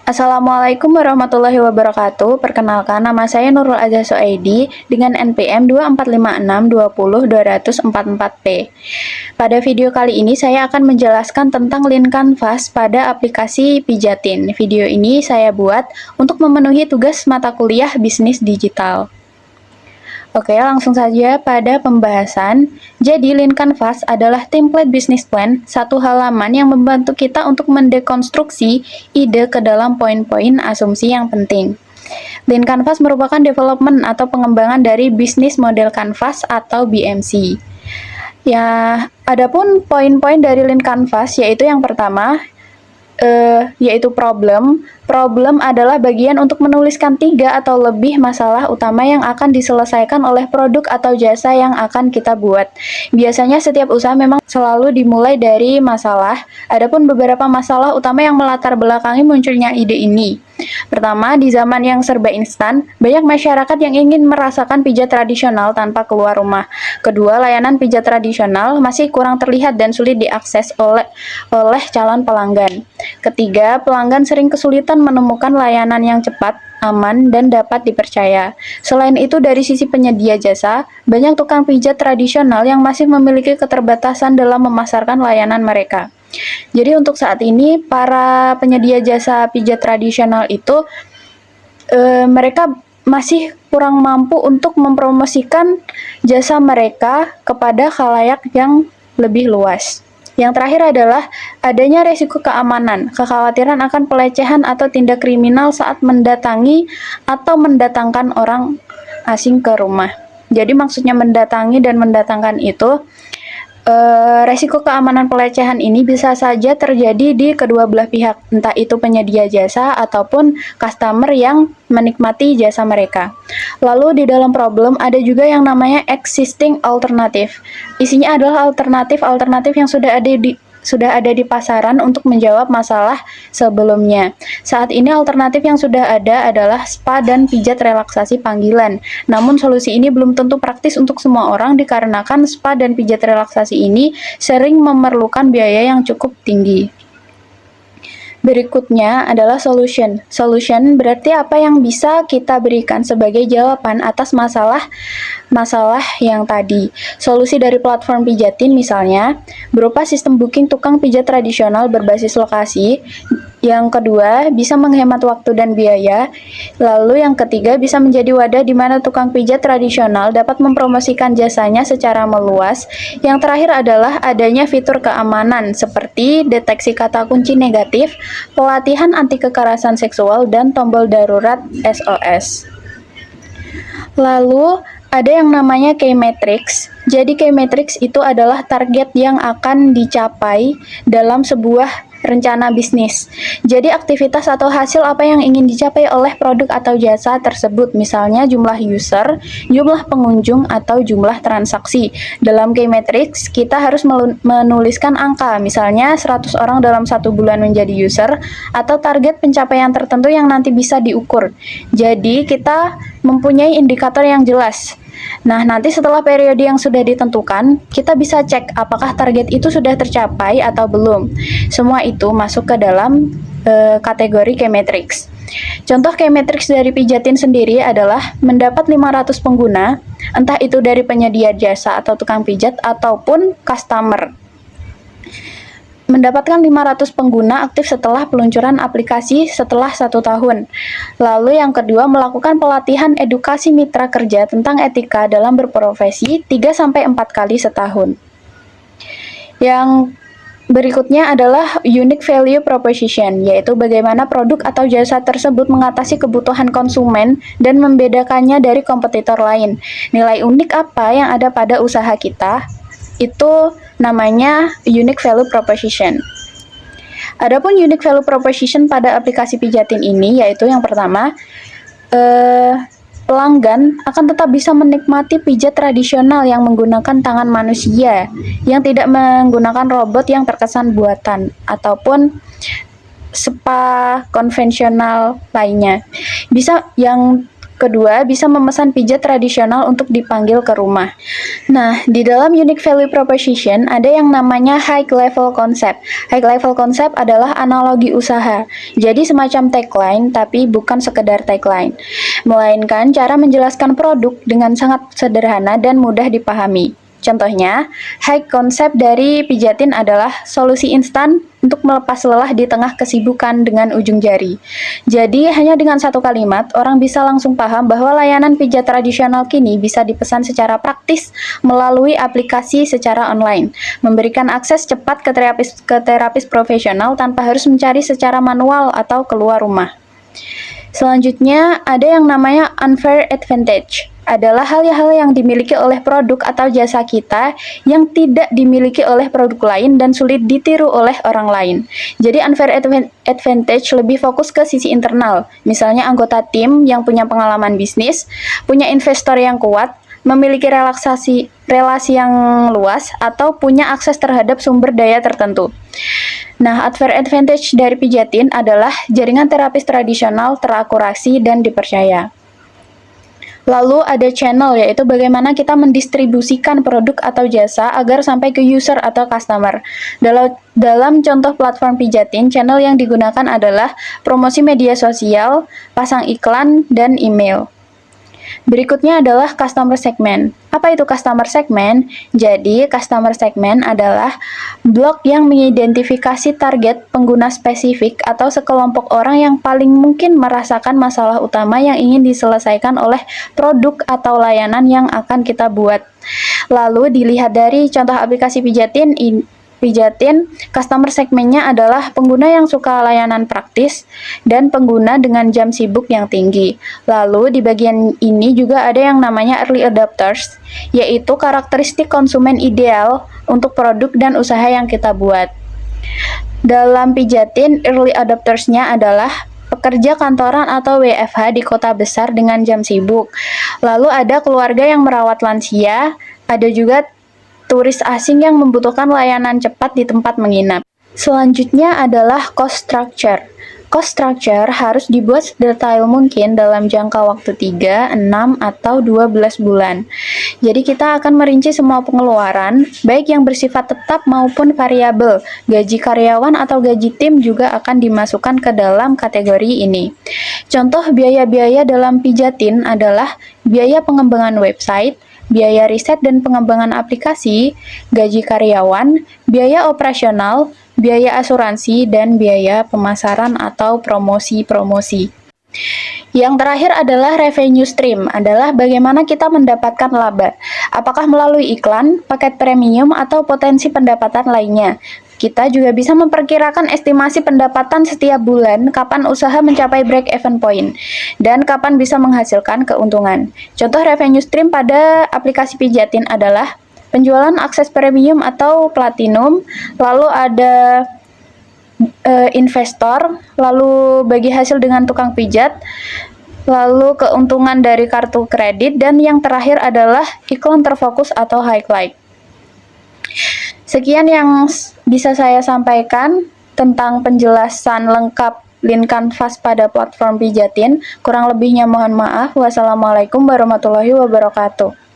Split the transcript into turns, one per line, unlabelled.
Assalamualaikum warahmatullahi wabarakatuh. Perkenalkan, nama saya Nurul Azza Soaidi dengan NPM 24562020044P. Pada video kali ini saya akan menjelaskan tentang Lean Canvas pada aplikasi Pijatin. Video ini saya buat untuk memenuhi tugas mata kuliah bisnis digital. Oke, langsung saja pada pembahasan. Jadi, Lean Canvas adalah template business plan, satu halaman yang membantu kita untuk mendekonstruksi ide ke dalam poin-poin asumsi yang penting. Lean Canvas merupakan development atau pengembangan dari Business Model Canvas atau BMC. Ya, adapun poin-poin dari Lean Canvas yaitu yang pertama, yaitu problem. Problem adalah bagian untuk menuliskan 3 atau lebih masalah utama yang akan diselesaikan oleh produk atau jasa yang akan kita buat. Biasanya setiap usaha memang selalu dimulai dari masalah. Adapun beberapa masalah utama yang melatar belakangi munculnya ide ini. Pertama, di zaman yang serba instan, banyak masyarakat yang ingin merasakan pijat tradisional tanpa keluar rumah. Kedua, layanan pijat tradisional masih kurang terlihat dan sulit diakses oleh calon pelanggan. Ketiga, pelanggan sering kesulitan menemukan layanan yang cepat, aman, dan dapat dipercaya. Selain itu, dari sisi penyedia jasa, banyak tukang pijat tradisional yang masih memiliki keterbatasan dalam memasarkan layanan mereka. Jadi untuk saat ini, para penyedia jasa pijat tradisional itu, mereka masih kurang mampu untuk mempromosikan jasa mereka kepada khalayak yang lebih luas. Yang terakhir adalah adanya resiko keamanan, kekhawatiran akan pelecehan atau tindak kriminal saat mendatangi atau mendatangkan orang asing ke rumah. Jadi maksudnya mendatangi dan mendatangkan itu, resiko keamanan pelecehan ini bisa saja terjadi di kedua belah pihak, entah itu penyedia jasa ataupun customer yang menikmati jasa mereka. Lalu di dalam problem ada juga yang namanya existing alternative. Isinya adalah alternatif yang sudah ada di pasaran untuk menjawab masalah sebelumnya. Saat ini alternatif yang sudah ada adalah spa dan pijat relaksasi panggilan. Namun solusi ini belum tentu praktis untuk semua orang dikarenakan spa dan pijat relaksasi ini sering memerlukan biaya yang cukup tinggi. Berikutnya adalah solution. Solution berarti apa yang bisa kita berikan sebagai jawaban atas masalah yang tadi. Solusi dari platform Pijatin misalnya berupa sistem booking tukang pijat tradisional berbasis lokasi. Yang kedua, bisa menghemat waktu dan biaya. Lalu yang ketiga, bisa menjadi wadah di mana tukang pijat tradisional dapat mempromosikan jasanya secara meluas. Yang terakhir adalah adanya fitur keamanan seperti deteksi kata kunci negatif, pelatihan anti kekerasan seksual, dan tombol darurat SOS. Lalu ada yang namanya key matrix. Jadi key matrix itu adalah target yang akan dicapai dalam sebuah rencana bisnis. Jadi aktivitas atau hasil apa yang ingin dicapai oleh produk atau jasa tersebut, misalnya jumlah user, jumlah pengunjung, atau jumlah transaksi. Dalam key matrix, kita harus menuliskan angka, misalnya 100 orang dalam 1 bulan menjadi user, atau target pencapaian tertentu yang nanti bisa diukur. Jadi kita mempunyai indikator yang jelas. Nah, nanti setelah periode yang sudah ditentukan, kita bisa cek apakah target itu sudah tercapai atau belum. Semua itu masuk ke dalam kategori key matrix. Contoh key matrix dari Pijatin sendiri adalah mendapat 500 pengguna, entah itu dari penyedia jasa atau tukang pijat ataupun customer. Mendapatkan 500 pengguna aktif setelah peluncuran aplikasi setelah 1 tahun. Lalu yang kedua, melakukan pelatihan edukasi mitra kerja tentang etika dalam berprofesi 3-4 kali setahun. Yang berikutnya adalah unique value proposition, yaitu bagaimana produk atau jasa tersebut mengatasi kebutuhan konsumen dan membedakannya dari kompetitor lain. Nilai unik apa yang ada pada usaha kita? Itu namanya unique value proposition. Adapun unique value proposition pada aplikasi Pijatin ini yaitu yang pertama, pelanggan akan tetap bisa menikmati pijat tradisional yang menggunakan tangan manusia, yang tidak menggunakan robot yang terkesan buatan ataupun spa konvensional lainnya. Bisa yang Kedua, bisa memesan pijat tradisional untuk dipanggil ke rumah. Nah, di dalam unique value proposition ada yang namanya high level concept. High level concept adalah analogi usaha. Jadi semacam tagline, tapi bukan sekedar tagline. Melainkan cara menjelaskan produk dengan sangat sederhana dan mudah dipahami. Contohnya, high concept dari Pijatin adalah solusi instan untuk melepas lelah di tengah kesibukan dengan ujung jari. Jadi, hanya dengan satu kalimat, orang bisa langsung paham bahwa layanan pijat tradisional kini bisa dipesan secara praktis melalui aplikasi secara online, memberikan akses cepat ke terapis profesional tanpa harus mencari secara manual atau keluar rumah. Selanjutnya, ada yang namanya unfair advantage. Adalah hal-hal yang dimiliki oleh produk atau jasa kita yang tidak dimiliki oleh produk lain dan sulit ditiru oleh orang lain. Jadi unfair advantage lebih fokus ke sisi internal. Misalnya anggota tim yang punya pengalaman bisnis, punya investor yang kuat, memiliki relasi yang luas, atau punya akses terhadap sumber daya tertentu. Nah, unfair advantage dari Pijatin adalah jaringan terapis tradisional terakurasi dan dipercaya. Lalu ada channel, yaitu bagaimana kita mendistribusikan produk atau jasa agar sampai ke user atau customer. Dalam contoh platform Pijatin, channel yang digunakan adalah promosi media sosial, pasang iklan, dan email. Berikutnya adalah customer segment. Apa itu customer segment? Jadi, customer segment adalah blok yang mengidentifikasi target pengguna spesifik atau sekelompok orang yang paling mungkin merasakan masalah utama yang ingin diselesaikan oleh produk atau layanan yang akan kita buat. Lalu dilihat dari contoh aplikasi Pijatin, customer segmennya adalah pengguna yang suka layanan praktis dan pengguna dengan jam sibuk yang tinggi. Lalu di bagian ini juga ada yang namanya early adopters, yaitu karakteristik konsumen ideal untuk produk dan usaha yang kita buat. Dalam Pijatin, early adopters-nya adalah pekerja kantoran atau WFH di kota besar dengan jam sibuk. Lalu ada keluarga yang merawat lansia, ada juga turis asing yang membutuhkan layanan cepat di tempat menginap. Selanjutnya adalah cost structure. Cost structure harus dibuat sedetail mungkin dalam jangka waktu 3, 6, atau 12 bulan. Jadi kita akan merinci semua pengeluaran, baik yang bersifat tetap maupun variabel. Gaji karyawan atau gaji tim juga akan dimasukkan ke dalam kategori ini. Contoh biaya-biaya dalam Pijatin adalah biaya pengembangan website, biaya riset dan pengembangan aplikasi, gaji karyawan, biaya operasional, biaya asuransi, dan biaya pemasaran atau promosi-promosi. Yang terakhir adalah revenue stream, adalah bagaimana kita mendapatkan laba. Apakah melalui iklan, paket premium, atau potensi pendapatan lainnya. Kita juga bisa memperkirakan estimasi pendapatan setiap bulan, kapan usaha mencapai break-even point, dan kapan bisa menghasilkan keuntungan. Contoh revenue stream pada aplikasi Pijatin adalah penjualan akses premium atau platinum, lalu ada investor, lalu bagi hasil dengan tukang pijat, lalu keuntungan dari kartu kredit, dan yang terakhir adalah iklan terfokus atau highlight. Sekian yang bisa saya sampaikan tentang penjelasan lengkap Lean Canvas pada platform Pijatin. Kurang lebihnya mohon maaf. Wassalamualaikum warahmatullahi wabarakatuh.